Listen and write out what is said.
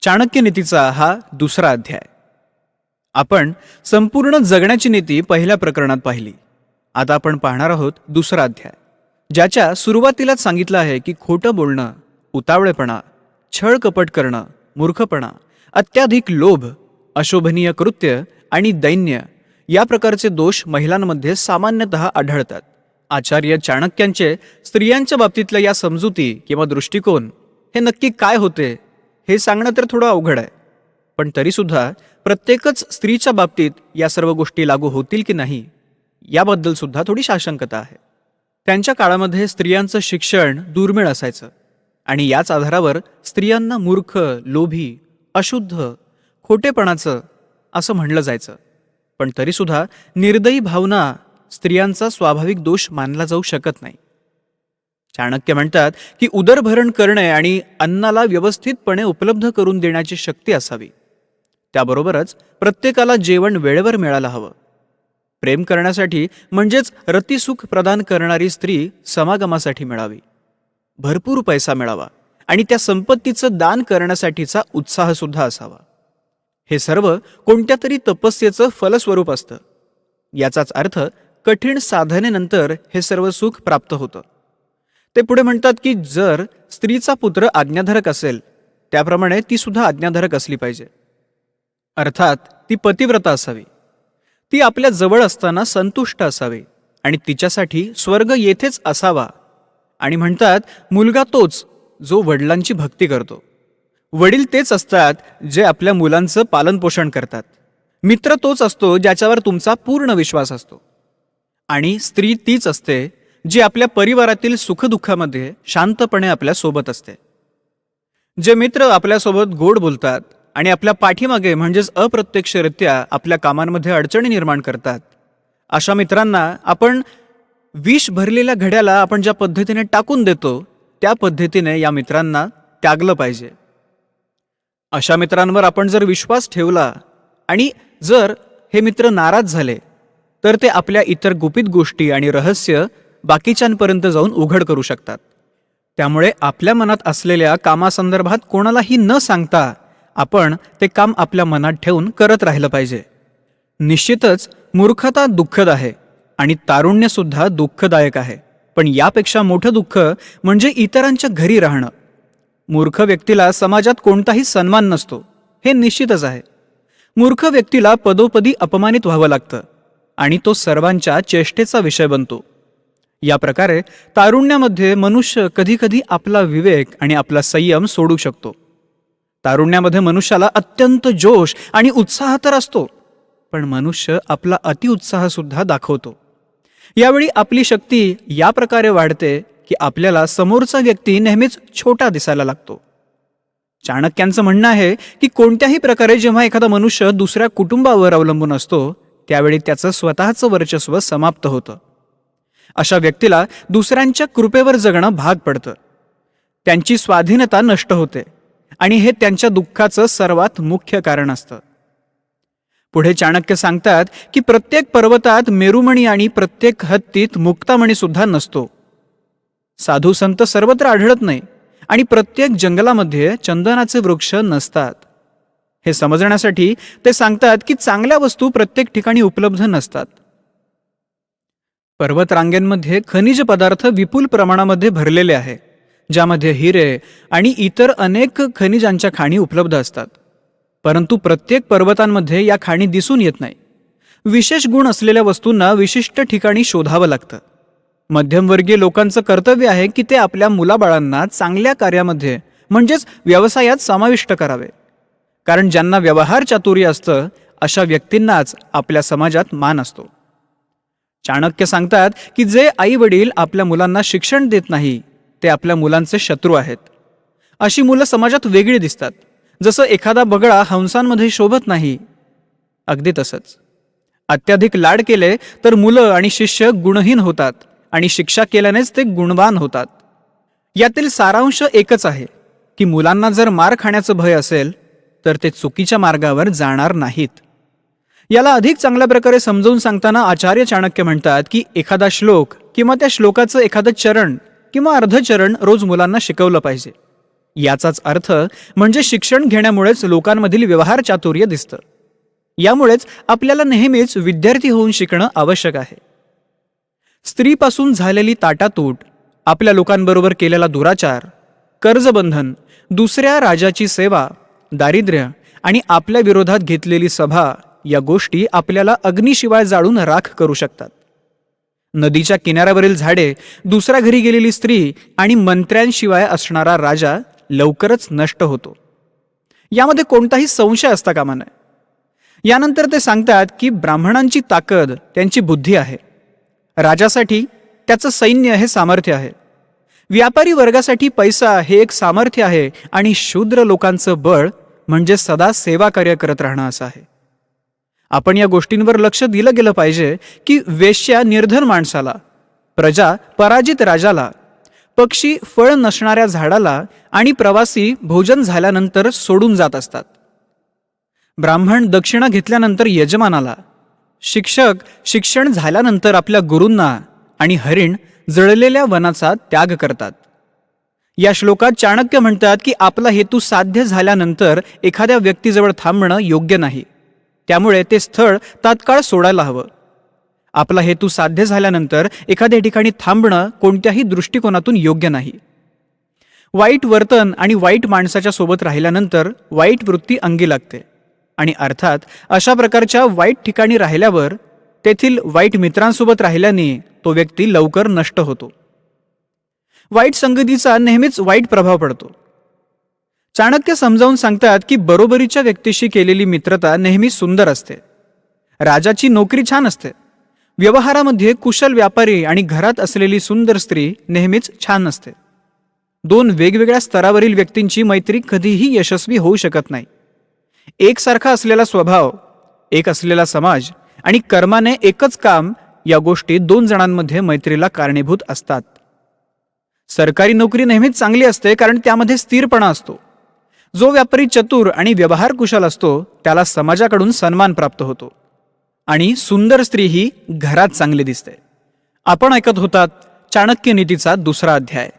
चाणक्य नीतीचा हा दुसरा अध्याय. आपण संपूर्ण जगण्याची नीती पहिल्या प्रकरणात पाहिली. आता आपण पाहणार आहोत दुसरा अध्याय, ज्याच्या सुरुवातीलाच सांगितलं आहे की खोटं बोलणं, उतावळेपणा, छळ कपट करणं, मूर्खपणा, अत्याधिक लोभ, अशोभनीय कृत्य आणि दैन्य या प्रकारचे दोष महिलांमध्ये सामान्यतः आढळतात. आचार्य चाणक्यांचे स्त्रियांच्या बाबतीतल्या या समजुती किंवा दृष्टिकोन हे नक्की काय होते हे सांगणं तर थोडं अवघड आहे. पण तरीसुद्धा प्रत्येकच स्त्रीच्या बाबतीत या सर्व गोष्टी लागू होतील की नाही याबद्दल सुद्धा थोडी साशंकता आहे. त्यांच्या काळामध्ये स्त्रियांचं शिक्षण दुर्मिळ असायचं आणि याच आधारावर स्त्रियांना मूर्ख, लोभी, अशुद्ध, खोटेपणाचं असं म्हणलं जायचं. पण तरीसुद्धा निर्दयी भावना स्त्रियांचा स्वाभाविक दोष मानला जाऊ शकत नाही. चाणक्य म्हणतात की उदरभरण करणे आणि अन्नाला व्यवस्थितपणे उपलब्ध करून देण्याची शक्ती असावी. त्याबरोबरच प्रत्येकाला जेवण वेळेवर मिळायला हवं. प्रेम करण्यासाठी म्हणजेच रतिसुख प्रदान करणारी स्त्री समागमासाठी मिळावी. भरपूर पैसा मिळावा आणि त्या संपत्तीचं दान करण्यासाठीचा उत्साह सुद्धा असावा. हे सर्व कोणत्या तरी तपस्येचं फलस्वरूप असतं. याचाच अर्थ कठीण साधनेनंतर हे सर्व सुख प्राप्त होतं. ते पुढे म्हणतात की जर स्त्रीचा पुत्र आज्ञाधारक असेल त्याप्रमाणे ती सुद्धा आज्ञाधारक असली पाहिजे. अर्थात ती पतिव्रता असावी. ती आपल्या जवळ असताना संतुष्ट असावी आणि तिच्यासाठी स्वर्ग येथेच असावा. आणि म्हणतात मुलगा तोच जो वडिलांची भक्ती करतो. वडील तेच असतात जे आपल्या मुलांचं पालनपोषण करतात. मित्र तोच असतो ज्याच्यावर तुमचा पूर्ण विश्वास असतो. आणि स्त्री तीच असते जी आपल्या परिवारातील सुखदुःखामध्ये शांतपणे आपल्या सोबत असते. जे मित्र आपल्यासोबत गोड बोलतात आणि आपल्या पाठीमागे म्हणजेच अप्रत्यक्षरित्या आपल्या कामांमध्ये अडचणी निर्माण करतात, अशा मित्रांना आपण विष भरलेल्या घड्याला आपण ज्या पद्धतीने टाकून देतो त्या पद्धतीने या मित्रांना त्यागलं पाहिजे. अशा मित्रांवर आपण जर विश्वास ठेवला आणि जर हे मित्र नाराज झाले तर ते आपल्या इतर गुपित गोष्टी आणि रहस्य बाकीच्यांपर्यंत जाऊन उघड करू शकतात. त्यामुळे आपल्या मनात असलेल्या कामासंदर्भात कोणालाही न सांगता आपण ते काम आपल्या मनात ठेवून करत राहिलं पाहिजे. निश्चितच मूर्खता दुःखद आहे आणि तारुण्य सुद्धा दुःखदायक आहे. पण यापेक्षा मोठं दुःख म्हणजे इतरांच्या घरी राहणं. मूर्ख व्यक्तीला समाजात कोणताही सन्मान नसतो हे निश्चितच आहे. मूर्ख व्यक्तीला पदोपदी अपमानित व्हावं लागतं आणि तो सर्वांच्या चेष्टेचा विषय बनतो. या प्रकारे तारुण्यामध्ये मनुष्य कधीकधी आपला विवेक आणि आपला संयम सोडू शकतो. तारुण्यामध्ये मनुष्याला अत्यंत जोश आणि उत्साह तर असतो, पण मनुष्य आपला अतिउत्साह सुद्धा दाखवतो. यावेळी आपली शक्ती या प्रकारे वाढते की आपल्याला समोरचा व्यक्ती नेहमीच छोटा दिसायला लागतो. चाणक्यांचं म्हणणं आहे की कोणत्याही प्रकारे जेव्हा एखादा मनुष्य दुसऱ्या कुटुंबावर अवलंबून असतो त्यावेळी त्याचं स्वतःचं वर्चस्व समाप्त होतं. अशा व्यक्तीला दुसऱ्यांच्या कृपेवर जगणं भाग पडतं. त्यांची स्वाधीनता नष्ट होते आणि हे त्यांच्या दुःखाचं सर्वात मुख्य कारण असतं. पुढे चाणक्य सांगतात की प्रत्येक पर्वतात मेरुमणी आणि प्रत्येक हत्तीत मुक्तामणी सुद्धा नसतो. साधू संत सर्वत्र आढळत नाही आणि प्रत्येक जंगलामध्ये चंदनाचे वृक्ष नसतात. हे समजण्यासाठी ते सांगतात की चांगल्या वस्तू प्रत्येक ठिकाणी उपलब्ध नसतात. पर्वतरांगेंमध्ये खनिज पदार्थ विपुल प्रमाणामध्ये भरलेले आहे, ज्यामध्ये हिरे आणि इतर अनेक खनिजांच्या खाणी उपलब्ध असतात. परंतु प्रत्येक पर्वतांमध्ये या खाणी दिसून येत नाही. विशेष गुण असलेल्या वस्तूंना विशिष्ट ठिकाणी शोधावं लागतं. मध्यमवर्गीय लोकांचं कर्तव्य आहे की ते आपल्या मुलाबाळांना चांगल्या कार्यामध्ये म्हणजेच व्यवसायात समाविष्ट करावे. कारण ज्यांना व्यवहार चातुर्य असतं अशा व्यक्तींनाच आपल्या समाजात मान असतो. चाणक्य सांगतात की जे आई वडील आपल्या मुलांना शिक्षण देत नाही ते आपल्या मुलांचे शत्रू आहेत. अशी मुलं समाजात वेगळी दिसतात. जसं एखादा बगळा हंसांमध्ये शोभत नाही, अगदी तसंच अत्याधिक लाड केले तर मुलं आणि शिष्य गुणहीन होतात आणि शिक्षा केल्यानेच ते गुणवान होतात. यातील सारांश एकच आहे की मुलांना जर मार खाण्याचं भय असेल तर ते चुकीच्या मार्गावर जाणार नाहीत. याला अधिक चांगल्या प्रकारे समजावून सांगताना आचार्य चाणक्य म्हणतात की एखादा श्लोक किंवा त्या श्लोकाचं एखादं चरण किंवा अर्धचरण रोज मुलांना शिकवलं पाहिजे. याचाच अर्थ म्हणजे शिक्षण घेण्यामुळेच लोकांमधील व्यवहार चातुर्य दिसतं. यामुळेच आपल्याला नेहमीच विद्यार्थी होऊन शिकणं आवश्यक आहे. स्त्रीपासून झालेली ताटातूट, आपल्या लोकांबरोबर केलेला दुराचार, कर्जबंधन, दुसऱ्या राजाची सेवा, दारिद्र्य आणि आपल्या विरोधात घेतलेली सभा या गोष्टी आपल्याला अग्नीशिवाय जाळून राख करू शकतात. नदीच्या किनाऱ्यावरील झाडे, दुसऱ्या घरी गेलेली स्त्री आणि मंत्र्यांशिवाय असणारा राजा लवकरच नष्ट होतो. यामध्ये कोणताही संशय असता कामा नये. यानंतर ते सांगतात की ब्राह्मणांची ताकद त्यांची बुद्धी आहे, राजासाठी त्याचं सैन्य हे सामर्थ्य आहे, व्यापारी वर्गासाठी पैसा हे एक सामर्थ्य आहे आणि शूद्र लोकांचं बळ म्हणजे सदा सेवा कार्य करत राहणं असं आहे. आपण या गोष्टींवर लक्ष दिलं गेलं पाहिजे की वेश्या निर्धन माणसाला, प्रजा पराजित राजाला, पक्षी फळ नसणाऱ्या झाडाला आणि प्रवासी भोजन झाल्यानंतर सोडून जात असतात. ब्राह्मण दक्षिणा घेतल्यानंतर यजमानाला, शिक्षक शिक्षण झाल्यानंतर आपल्या गुरूंना आणि हरिण जळलेल्या वनाचा त्याग करतात. या श्लोकात चाणक्य म्हणतात की आपला हेतू साध्य झाल्यानंतर एखाद्या व्यक्तीजवळ थांबणं योग्य नाही, त्यामुळे ते स्थळ तात्काळ सोडायला हवं. आपला हेतू साध्य झाल्यानंतर एखाद्या ठिकाणी थांबणं कोणत्याही दृष्टिकोनातून योग्य नाही. वाईट वर्तन आणि वाईट माणसाच्या सोबत राहिल्यानंतर वाईट वृत्ती अंगी लागते आणि अर्थात अशा प्रकारच्या वाईट ठिकाणी राहिल्यावर तेथील वाईट मित्रांसोबत राहिल्याने तो व्यक्ती लवकर नष्ट होतो. वाईट संगतीचा नेहमीच वाईट प्रभाव पडतो. चाणक्य समजावून सांगतात की बरोबरीच्या व्यक्तीशी केलेली मित्रता नेहमी सुंदर असते. राजाची नोकरी छान असते, व्यवहारामध्ये कुशल व्यापारी आणि घरात असलेली सुंदर स्त्री नेहमीच छान असते. दोन वेगवेगळ्या स्तरावरील व्यक्तींची मैत्री कधीही यशस्वी होऊ शकत नाही. एकसारखा असलेला स्वभाव, एक असलेला समाज आणि कर्माने एकच काम या गोष्टी दोन जणांमध्ये मैत्रीला कारणीभूत असतात. सरकारी नोकरी नेहमीच चांगली असते कारण त्यामध्ये स्थिरपणा असतो. जो व्यापारी चतुर आणि व्यवहार कुशल असतो त्याला समाजाकडून सन्मान प्राप्त होतो आणि सुंदर स्त्री ही घरात चांगली दिसते. आपण ऐकत होतात चाणक्य नीतीचा दुसरा अध्याय.